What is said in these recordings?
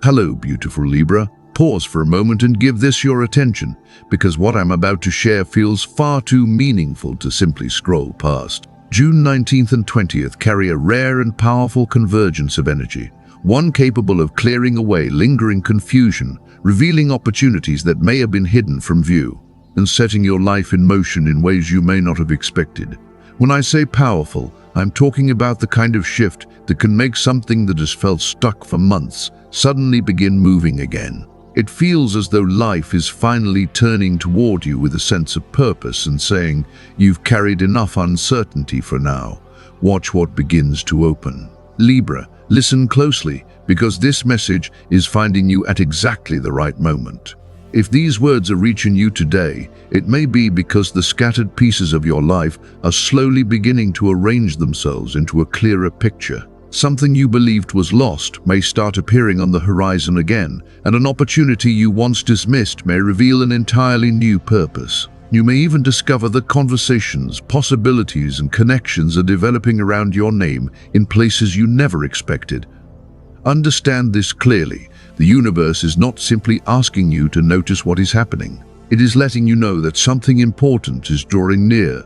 Hello, beautiful Libra. Pause for a moment and give this your attention, because what I'm about to share feels far too meaningful to simply scroll past. June 19th and 20th carry a rare and powerful convergence of energy, one capable of clearing away lingering confusion, revealing opportunities that may have been hidden from view, and setting your life in motion in ways you may not have expected. When I say powerful, I'm talking about the kind of shift that can make something that has felt stuck for months suddenly begin moving again. It feels as though life is finally turning toward you with a sense of purpose and saying, "You've carried enough uncertainty for now. Watch what begins to open." Libra, listen closely, because this message is finding you at exactly the right moment. If these words are reaching you today, it may be because the scattered pieces of your life are slowly beginning to arrange themselves into a clearer picture. Something you believed was lost may start appearing on the horizon again, and an opportunity you once dismissed may reveal an entirely new purpose. You may even discover that conversations, possibilities, and connections are developing around your name in places you never expected. Understand this clearly. The universe is not simply asking you to notice what is happening. It is letting you know that something important is drawing near.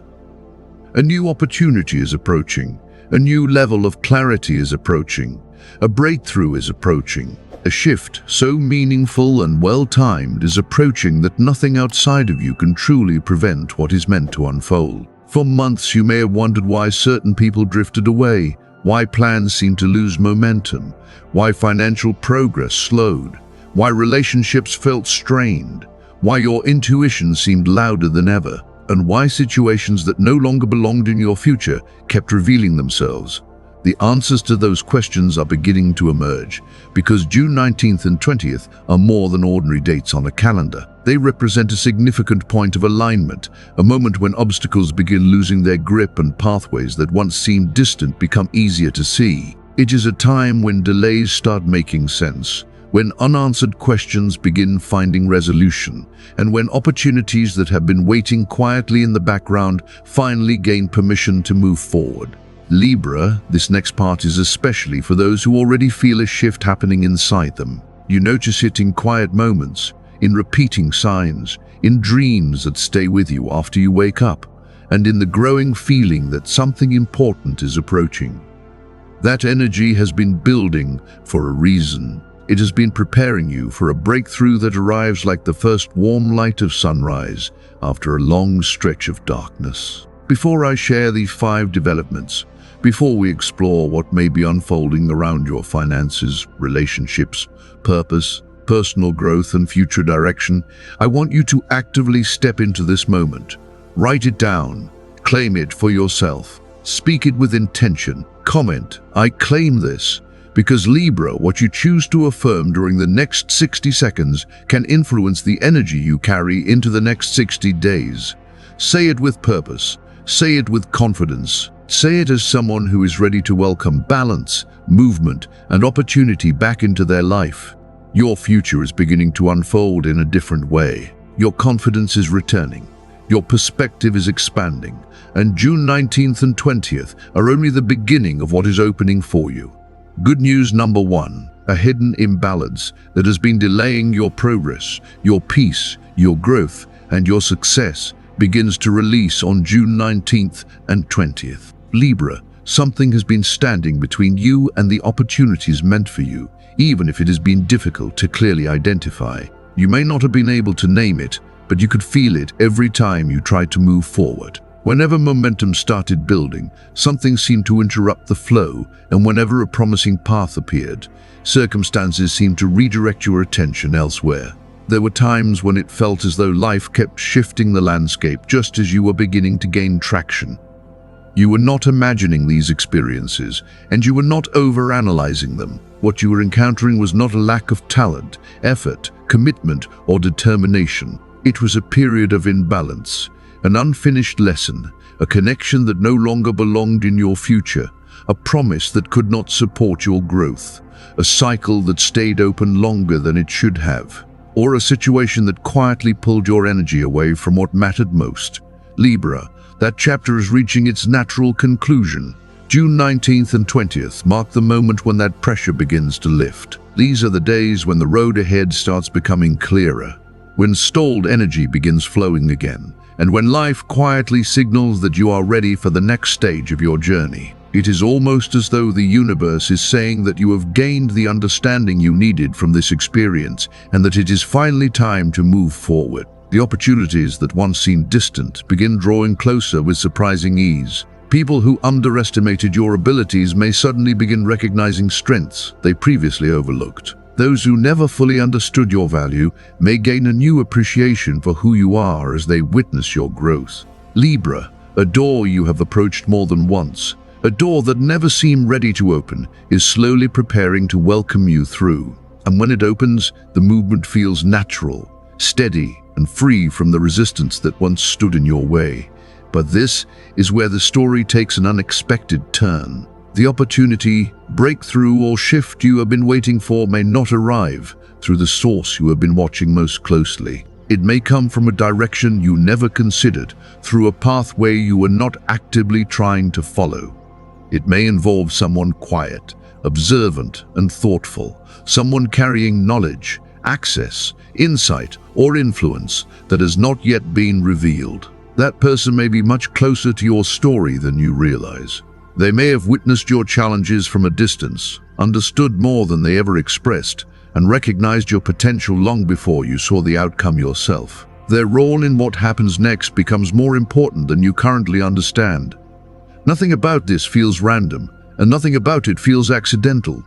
A new opportunity is approaching. A new level of clarity is approaching. A breakthrough is approaching. A shift so meaningful and well-timed is approaching that nothing outside of you can truly prevent what is meant to unfold. For months you may have wondered why certain people drifted away, why plans seemed to lose momentum, why financial progress slowed, why relationships felt strained, why your intuition seemed louder than ever, and why situations that no longer belonged in your future kept revealing themselves. The answers to those questions are beginning to emerge, because June 19th and 20th are more than ordinary dates on a calendar. They represent a significant point of alignment, a moment when obstacles begin losing their grip and pathways that once seemed distant become easier to see. It is a time when delays start making sense, when unanswered questions begin finding resolution, and when opportunities that have been waiting quietly in the background finally gain permission to move forward. Libra, this next part is especially for those who already feel a shift happening inside them. You notice it in quiet moments, in repeating signs, in dreams that stay with you after you wake up, and in the growing feeling that something important is approaching. That energy has been building for a reason. It has been preparing you for a breakthrough that arrives like the first warm light of sunrise after a long stretch of darkness. Before I share these 5 developments, before we explore what may be unfolding around your finances, relationships, purpose, personal growth, and future direction, I want you to actively step into this moment. Write it down, claim it for yourself, speak it with intention, comment, "I claim this," because Libra, what you choose to affirm during the next 60 seconds can influence the energy you carry into the next 60 days. Say it with purpose, say it with confidence, say it as someone who is ready to welcome balance, movement, and opportunity back into their life. Your future is beginning to unfold in a different way. Your confidence is returning. Your perspective is expanding. And June 19th and 20th are only the beginning of what is opening for you. Good news number 1, a hidden imbalance that has been delaying your progress, your peace, your growth, and your success begins to release on June 19th and 20th. Libra, something has been standing between you and the opportunities meant for you, even if it has been difficult to clearly identify. You may not have been able to name it, but you could feel it every time you tried to move forward. Whenever momentum started building, something seemed to interrupt the flow, and whenever a promising path appeared, circumstances seemed to redirect your attention elsewhere. There were times when it felt as though life kept shifting the landscape just as you were beginning to gain traction. You were not imagining these experiences, and you were not overanalyzing them. What you were encountering was not a lack of talent, effort, commitment, or determination. It was a period of imbalance, an unfinished lesson, a connection that no longer belonged in your future, a promise that could not support your growth, a cycle that stayed open longer than it should have, or a situation that quietly pulled your energy away from what mattered most. Libra, that chapter is reaching its natural conclusion. June 19th and 20th mark the moment when that pressure begins to lift. These are the days when the road ahead starts becoming clearer, when stalled energy begins flowing again, and when life quietly signals that you are ready for the next stage of your journey. It is almost as though the universe is saying that you have gained the understanding you needed from this experience and that it is finally time to move forward. The opportunities that once seemed distant begin drawing closer with surprising ease. People who underestimated your abilities may suddenly begin recognizing strengths they previously overlooked. Those who never fully understood your value may gain a new appreciation for who you are as they witness your growth. Libra, a door you have approached more than once, a door that never seemed ready to open, is slowly preparing to welcome you through. And when it opens, the movement feels natural, steady, and free from the resistance that once stood in your way. But this is where the story takes an unexpected turn. The opportunity, breakthrough, or shift you have been waiting for may not arrive through the source you have been watching most closely. It may come from a direction you never considered, through a pathway you were not actively trying to follow. It may involve someone quiet, observant, and thoughtful, someone carrying knowledge, access, insight, or influence that has not yet been revealed. That person may be much closer to your story than you realize. They may have witnessed your challenges from a distance, understood more than they ever expressed, and recognized your potential long before you saw the outcome yourself. Their role in what happens next becomes more important than you currently understand. Nothing about this feels random, and nothing about it feels accidental.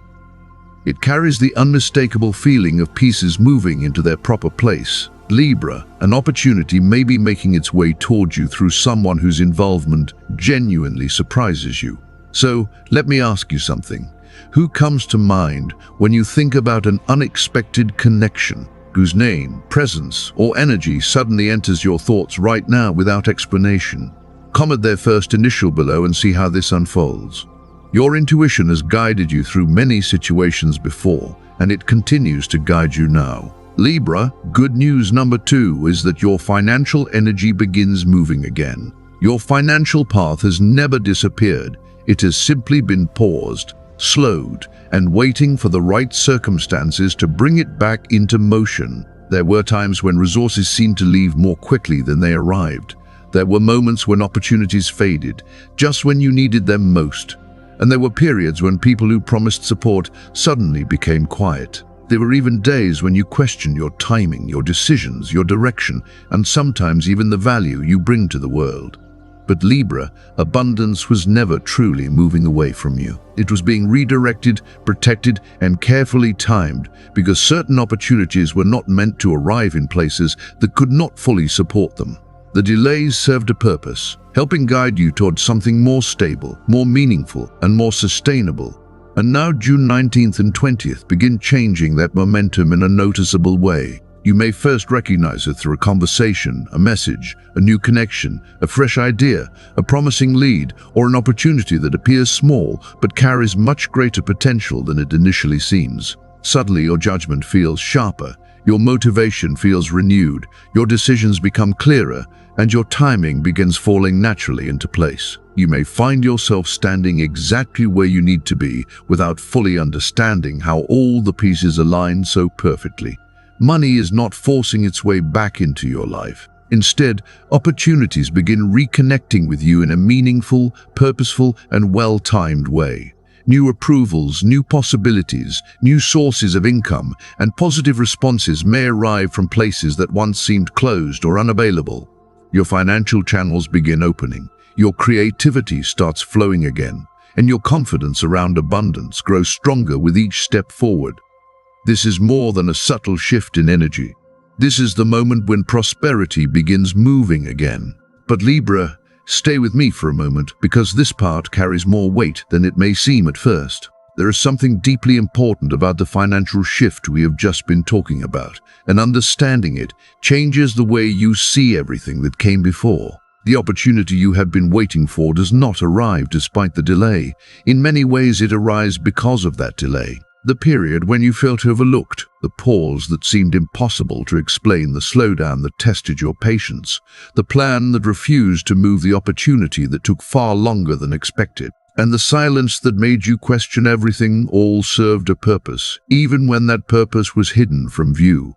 It carries the unmistakable feeling of pieces moving into their proper place. Libra, an opportunity may be making its way towards you through someone whose involvement genuinely surprises you. So, let me ask you something. Who comes to mind when you think about an unexpected connection, whose name, presence, or energy suddenly enters your thoughts right now without explanation? Comment their first initial below and see how this unfolds. Your intuition has guided you through many situations before, and it continues to guide you now. Libra, good news number 2 is that your financial energy begins moving again. Your financial path has never disappeared. It has simply been paused, slowed, and waiting for the right circumstances to bring it back into motion. There were times when resources seemed to leave more quickly than they arrived. There were moments when opportunities faded, just when you needed them most. And there were periods when people who promised support suddenly became quiet. There were even days when you questioned your timing, your decisions, your direction, and sometimes even the value you bring to the world. But Libra, abundance was never truly moving away from you. It was being redirected, protected, and carefully timed because certain opportunities were not meant to arrive in places that could not fully support them. The delays served a purpose, helping guide you towards something more stable, more meaningful, and more sustainable. And now June 19th and 20th begin changing that momentum in a noticeable way. You may first recognize it through a conversation, a message, a new connection, a fresh idea, a promising lead, or an opportunity that appears small but carries much greater potential than it initially seems. Suddenly your judgment feels sharper, your motivation feels renewed, your decisions become clearer, and your timing begins falling naturally into place. You may find yourself standing exactly where you need to be without fully understanding how all the pieces align so perfectly. Money is not forcing its way back into your life. Instead, opportunities begin reconnecting with you in a meaningful, purposeful, and well-timed way. New approvals, new possibilities, new sources of income, and positive responses may arrive from places that once seemed closed or unavailable. Your financial channels begin opening, your creativity starts flowing again, and your confidence around abundance grows stronger with each step forward. This is more than a subtle shift in energy. This is the moment when prosperity begins moving again. But Libra, stay with me for a moment because this part carries more weight than it may seem at first. There is something deeply important about the financial shift we have just been talking about, and understanding it changes the way you see everything that came before. The opportunity you have been waiting for does not arrive despite the delay. In many ways it arrives because of that delay. The period when you felt overlooked, the pause that seemed impossible to explain, the slowdown that tested your patience, the plan that refused to move, the opportunity that took far longer than expected. And the silence that made you question everything all served a purpose, even when that purpose was hidden from view.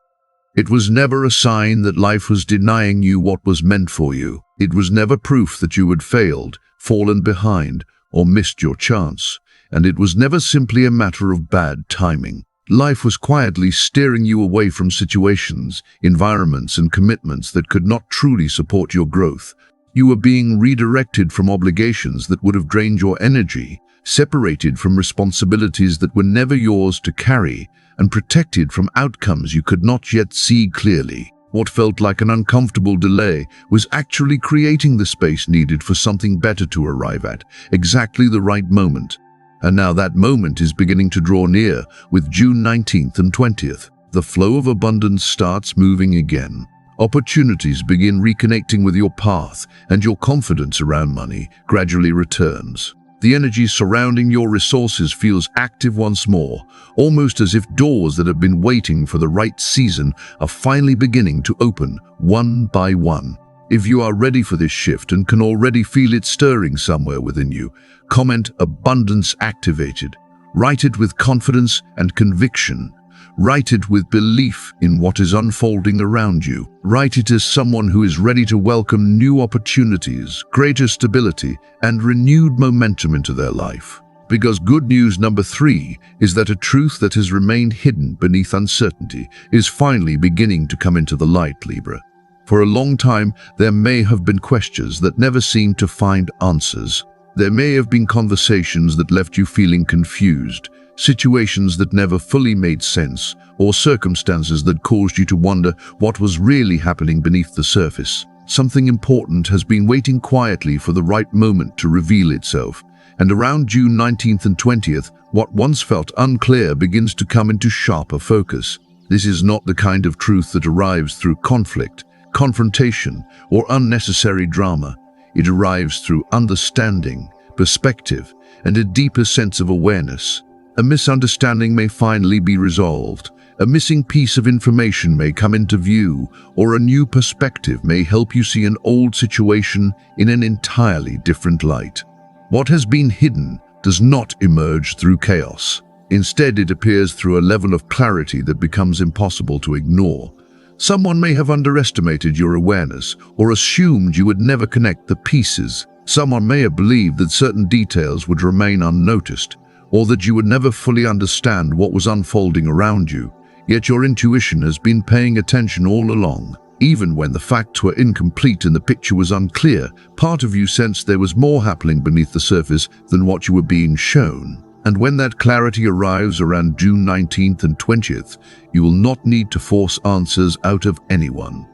It was never a sign that life was denying you what was meant for you. It was never proof that you had failed, fallen behind, or missed your chance. And it was never simply a matter of bad timing. Life was quietly steering you away from situations, environments, and commitments that could not truly support your growth. You were being redirected from obligations that would have drained your energy, separated from responsibilities that were never yours to carry, and protected from outcomes you could not yet see clearly. What felt like an uncomfortable delay was actually creating the space needed for something better to arrive at, exactly the right moment. And now that moment is beginning to draw near. With June 19th and 20th, the flow of abundance starts moving again. Opportunities begin reconnecting with your path, and your confidence around money gradually returns. The energy surrounding your resources feels active once more, almost as if doors that have been waiting for the right season are finally beginning to open, one by one. If you are ready for this shift and can already feel it stirring somewhere within you, comment "Abundance Activated." Write it with confidence and conviction. Write it with belief in what is unfolding around you. Write it as someone who is ready to welcome new opportunities, greater stability, and renewed momentum into their life. Because good news number 3 is that a truth that has remained hidden beneath uncertainty is finally beginning to come into the light, Libra. For a long time, there may have been questions that never seemed to find answers. There may have been conversations that left you feeling confused, situations that never fully made sense, or circumstances that caused you to wonder what was really happening beneath the surface. Something important has been waiting quietly for the right moment to reveal itself, and around June 19th and 20th, what once felt unclear begins to come into sharper focus. This is not the kind of truth that arrives through conflict, confrontation, or unnecessary drama. It arrives through understanding, perspective, and a deeper sense of awareness. A misunderstanding may finally be resolved, a missing piece of information may come into view, or a new perspective may help you see an old situation in an entirely different light. What has been hidden does not emerge through chaos. Instead, it appears through a level of clarity that becomes impossible to ignore. Someone may have underestimated your awareness or assumed you would never connect the pieces. Someone may have believed that certain details would remain unnoticed, or that you would never fully understand what was unfolding around you. Yet your intuition has been paying attention all along. Even when the facts were incomplete and the picture was unclear, part of you sensed there was more happening beneath the surface than what you were being shown. And when that clarity arrives around June 19th and 20th, you will not need to force answers out of anyone.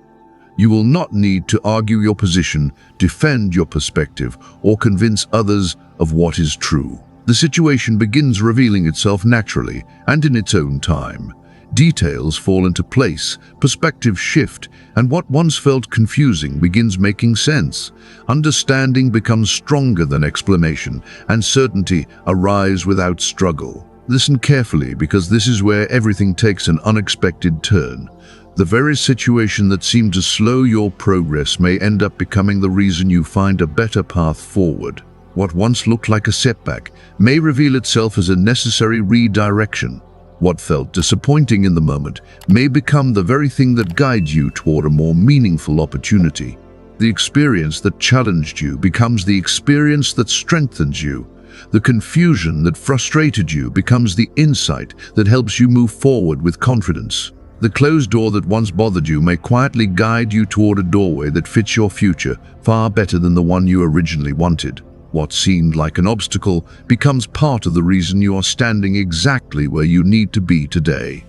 You will not need to argue your position, defend your perspective, or convince others of what is true. The situation begins revealing itself naturally and in its own time. Details fall into place, perspectives shift, and what once felt confusing begins making sense. Understanding becomes stronger than explanation, and certainty arrives without struggle. Listen carefully, because this is where everything takes an unexpected turn. The very situation that seemed to slow your progress may end up becoming the reason you find a better path forward. What once looked like a setback may reveal itself as a necessary redirection. What felt disappointing in the moment may become the very thing that guides you toward a more meaningful opportunity. The experience that challenged you becomes the experience that strengthens you. The confusion that frustrated you becomes the insight that helps you move forward with confidence. The closed door that once bothered you may quietly guide you toward a doorway that fits your future far better than the one you originally wanted. What seemed like an obstacle becomes part of the reason you are standing exactly where you need to be today.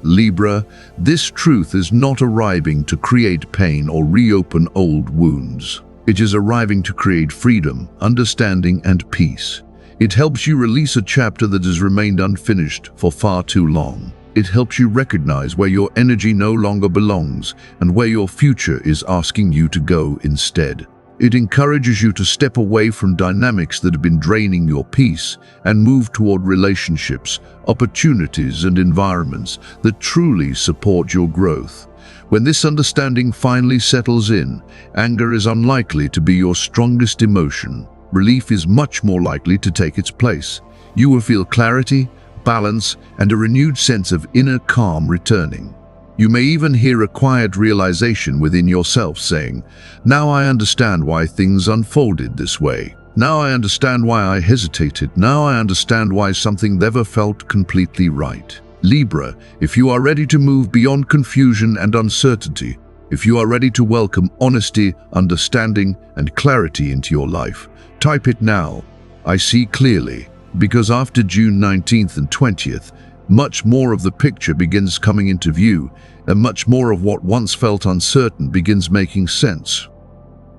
Libra, this truth is not arriving to create pain or reopen old wounds. It is arriving to create freedom, understanding, and peace. It helps you release a chapter that has remained unfinished for far too long. It helps you recognize where your energy no longer belongs and where your future is asking you to go instead. It encourages you to step away from dynamics that have been draining your peace and move toward relationships, opportunities, and environments that truly support your growth. When this understanding finally settles in, anger is unlikely to be your strongest emotion. relief is much more likely to take its place. You will feel clarity, balance, and a renewed sense of inner calm returning. You may even hear a quiet realization within yourself saying, "Now I understand why things unfolded this way. Now I understand why I hesitated. Now I understand why something never felt completely right." Libra, if you are ready to move beyond confusion and uncertainty, if you are ready to welcome honesty, understanding, and clarity into your life, type it now. I see clearly, because after June 19th and 20th, much more of the picture begins coming into view, and much more of what once felt uncertain begins making sense.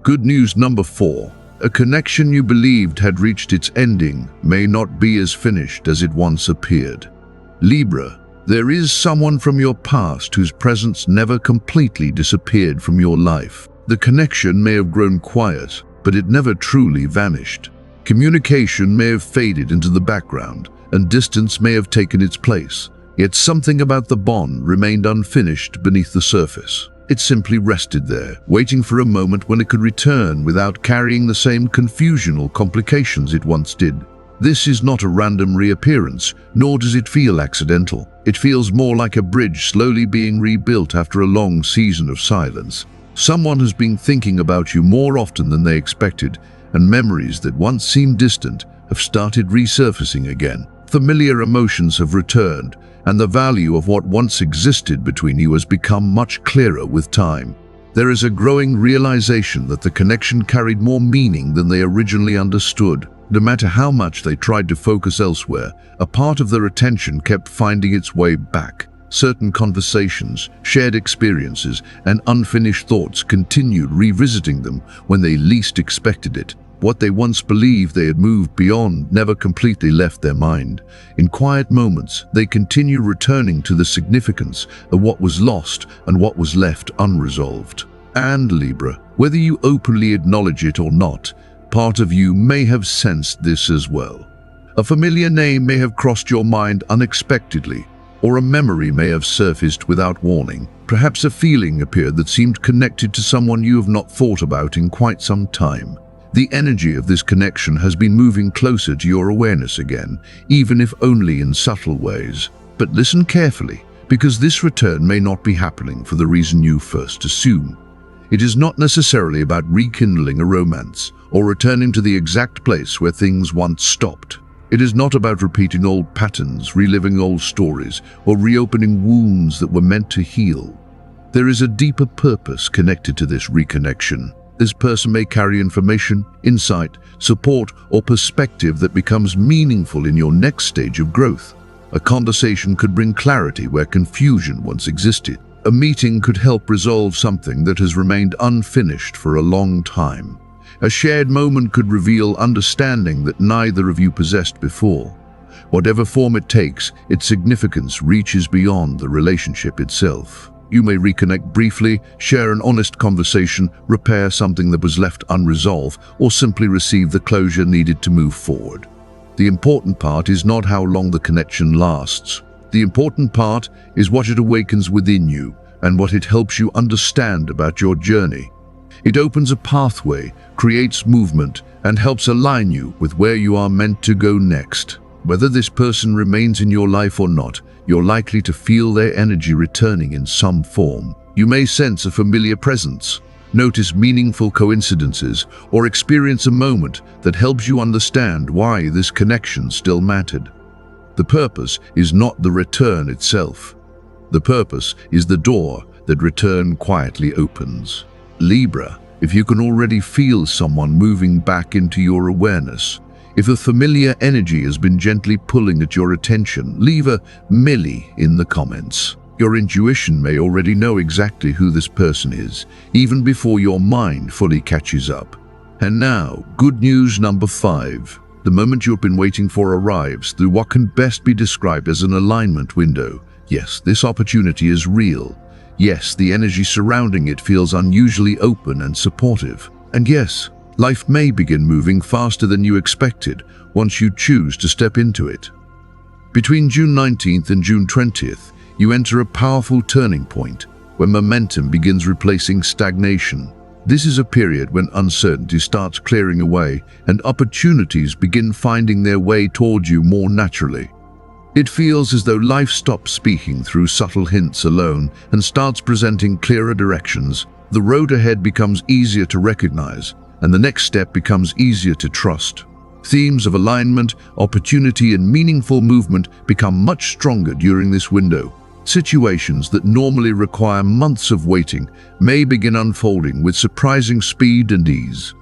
Good news number 4. A connection you believed had reached its ending may not be as finished as it once appeared. Libra, there is someone from your past whose presence never completely disappeared from your life. The connection may have grown quiet, but it never truly vanished. Communication may have faded into the background, and distance may have taken its place, yet something about the bond remained unfinished beneath the surface. It simply rested there, waiting for a moment when it could return without carrying the same confusion or complications it once did. This is not a random reappearance, nor does it feel accidental. It feels more like a bridge slowly being rebuilt after a long season of silence. Someone has been thinking about you more often than they expected, and memories that once seemed distant have started resurfacing again. Familiar emotions have returned, and the value of what once existed between you has become much clearer with time. There is a growing realization that the connection carried more meaning than they originally understood. No matter how much they tried to focus elsewhere, a part of their attention kept finding its way back. Certain conversations, shared experiences, and unfinished thoughts continued revisiting them when they least expected it. What they once believed they had moved beyond never completely left their mind. In quiet moments, they continue returning to the significance of what was lost and what was left unresolved. And Libra, whether you openly acknowledge it or not, part of you may have sensed this as well. A familiar name may have crossed your mind unexpectedly, or a memory may have surfaced without warning. Perhaps a feeling appeared that seemed connected to someone you have not thought about in quite some time. The energy of this connection has been moving closer to your awareness again, even if only in subtle ways. But listen carefully, because this return may not be happening for the reason you first assume. It is not necessarily about rekindling a romance or returning to the exact place where things once stopped. It is not about repeating old patterns, reliving old stories, or reopening wounds that were meant to heal. There is a deeper purpose connected to this reconnection. This person may carry information, insight, support, or perspective that becomes meaningful in your next stage of growth. A conversation could bring clarity where confusion once existed. A meeting could help resolve something that has remained unfinished for a long time. A shared moment could reveal understanding that neither of you possessed before. Whatever form it takes, its significance reaches beyond the relationship itself. You may reconnect briefly, share an honest conversation, repair something that was left unresolved, or simply receive the closure needed to move forward. The important part is not how long the connection lasts. The important part is what it awakens within you and what it helps you understand about your journey. It opens a pathway, creates movement, and helps align you with where you are meant to go next. Whether this person remains in your life or not, you're likely to feel their energy returning in some form. You may sense a familiar presence, notice meaningful coincidences, or experience a moment that helps you understand why this connection still mattered. The purpose is not the return itself. The purpose is the door that return quietly opens. Libra, if you can already feel someone moving back into your awareness, if a familiar energy has been gently pulling at your attention, leave a Millie in the comments. Your intuition may already know exactly who this person is, even before your mind fully catches up. And now, good news number 5. The moment you've been waiting for arrives through what can best be described as an alignment window. Yes, this opportunity is real. Yes, the energy surrounding it feels unusually open and supportive. And yes, life may begin moving faster than you expected once you choose to step into it. Between June 19th and June 20th, you enter a powerful turning point where momentum begins replacing stagnation. This is a period when uncertainty starts clearing away and opportunities begin finding their way toward you more naturally. It feels as though life stops speaking through subtle hints alone and starts presenting clearer directions. The road ahead becomes easier to recognize, and the next step becomes easier to trust. Themes of alignment, opportunity, and meaningful movement become much stronger during this window. Situations that normally require months of waiting may begin unfolding with surprising speed and ease.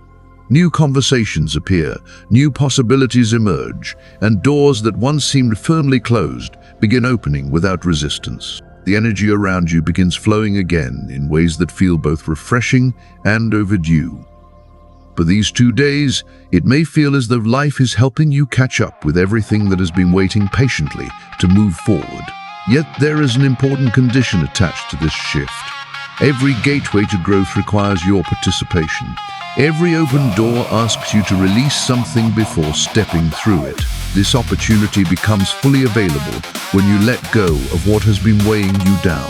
New conversations appear, new possibilities emerge, and doors that once seemed firmly closed begin opening without resistance. The energy around you begins flowing again in ways that feel both refreshing and overdue. For these 2 days, it may feel as though life is helping you catch up with everything that has been waiting patiently to move forward. Yet there is an important condition attached to this shift. Every gateway to growth requires your participation. Every open door asks you to release something before stepping through it. This opportunity becomes fully available when you let go of what has been weighing you down.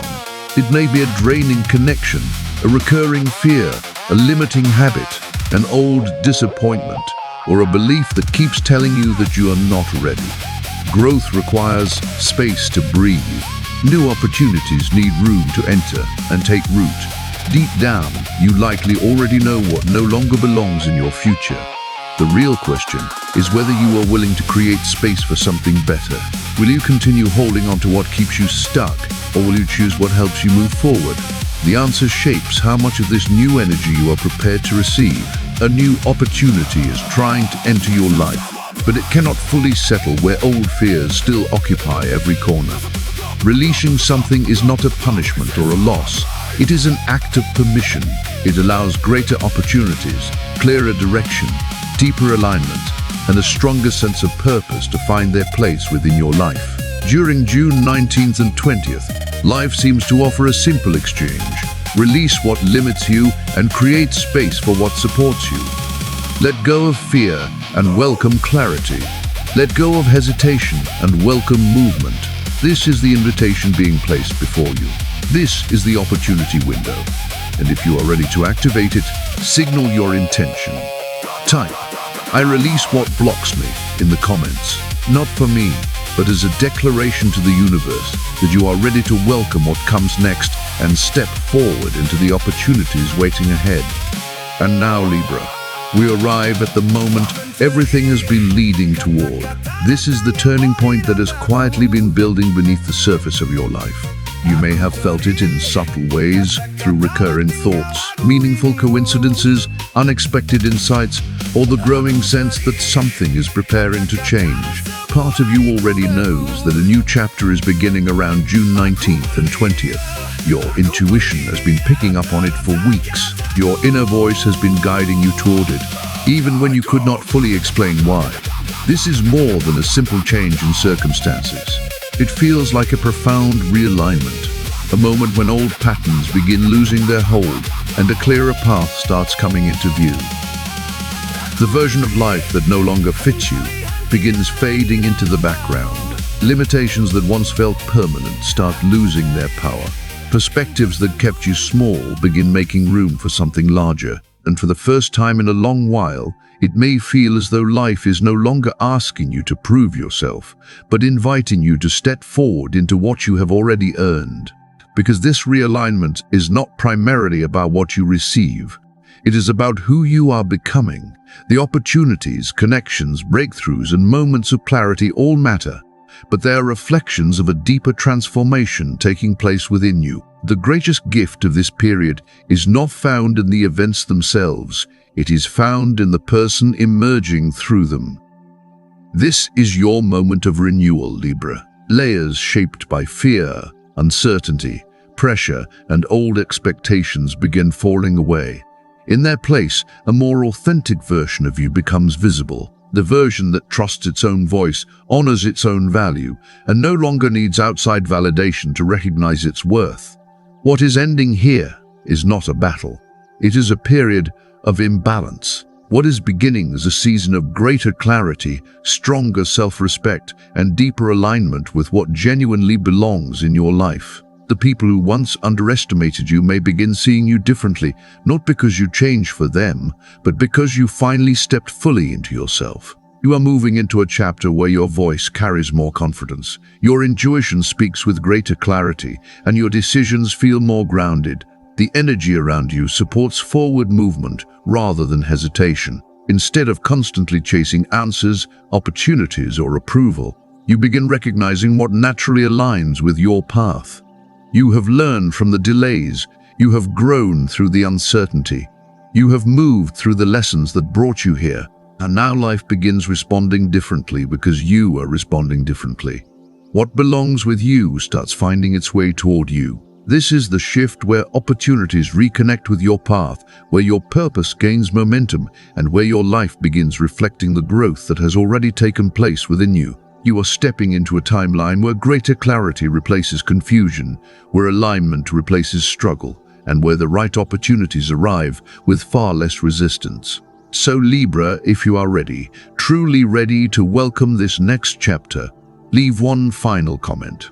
It may be a draining connection, a recurring fear, a limiting habit, an old disappointment, or a belief that keeps telling you that you are not ready. Growth requires space to breathe. New opportunities need room to enter and take root. Deep down, you likely already know what no longer belongs in your future. The real question is whether you are willing to create space for something better. Will you continue holding on to what keeps you stuck, or will you choose what helps you move forward? The answer shapes how much of this new energy you are prepared to receive. A new opportunity is trying to enter your life, but it cannot fully settle where old fears still occupy every corner. Releasing something is not a punishment or a loss. It is an act of permission. It allows greater opportunities, clearer direction, deeper alignment, and a stronger sense of purpose to find their place within your life. During June 19th and 20th, life seems to offer a simple exchange. Release what limits you and create space for what supports you. Let go of fear and welcome clarity. Let go of hesitation and welcome movement. This is the invitation being placed before you. This is the opportunity window. And if you are ready to activate it, signal your intention. Type, "I release what blocks me" in the comments. Not for me, but as a declaration to the universe that you are ready to welcome what comes next and step forward into the opportunities waiting ahead. And now, Libra, we arrive at the moment everything has been leading toward. This is the turning point that has quietly been building beneath the surface of your life. You may have felt it in subtle ways, through recurring thoughts, meaningful coincidences, unexpected insights, or the growing sense that something is preparing to change. Part of you already knows that a new chapter is beginning around June 19th and 20th. Your intuition has been picking up on it for weeks. Your inner voice has been guiding you toward it, even when you could not fully explain why. This is more than a simple change in circumstances. It feels like a profound realignment, a moment when old patterns begin losing their hold and a clearer path starts coming into view. The version of life that no longer fits you begins fading into the background. Limitations that once felt permanent start losing their power. Perspectives that kept you small begin making room for something larger. And for the first time in a long while, it may feel as though life is no longer asking you to prove yourself, but inviting you to step forward into what you have already earned. Because this realignment is not primarily about what you receive. It is about who you are becoming. The opportunities, connections, breakthroughs, and moments of clarity all matter, but they are reflections of a deeper transformation taking place within you. The greatest gift of this period is not found in the events themselves. It is found in the person emerging through them. This is your moment of renewal, Libra. Layers shaped by fear, uncertainty, pressure, and old expectations begin falling away. In their place, a more authentic version of you becomes visible. The version that trusts its own voice, honors its own value, and no longer needs outside validation to recognize its worth. What is ending here is not a battle. It is a period of imbalance. What is beginning is a season of greater clarity, stronger self-respect, and deeper alignment with what genuinely belongs in your life. The people who once underestimated you may begin seeing you differently, not because you changed for them, but because you finally stepped fully into yourself. You are moving into a chapter where your voice carries more confidence, your intuition speaks with greater clarity, and your decisions feel more grounded. The energy around you supports forward movement rather than hesitation. Instead of constantly chasing answers, opportunities, or approval, you begin recognizing what naturally aligns with your path. You have learned from the delays, you have grown through the uncertainty, you have moved through the lessons that brought you here, and now life begins responding differently because you are responding differently. What belongs with you starts finding its way toward you. This is the shift where opportunities reconnect with your path, where your purpose gains momentum, and where your life begins reflecting the growth that has already taken place within you. You are stepping into a timeline where greater clarity replaces confusion, where alignment replaces struggle, and where the right opportunities arrive with far less resistance. So Libra, if you are ready, truly ready to welcome this next chapter, leave one final comment.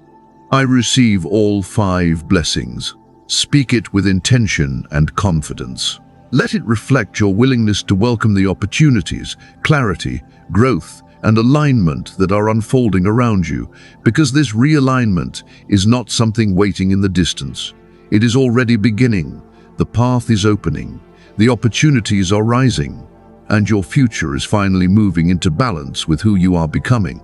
I receive all 5 blessings. Speak it with intention and confidence. Let it reflect your willingness to welcome the opportunities, clarity, growth, and alignment that are unfolding around you, because this realignment is not something waiting in the distance. It is already beginning. The path is opening, the opportunities are rising, and your future is finally moving into balance with who you are becoming.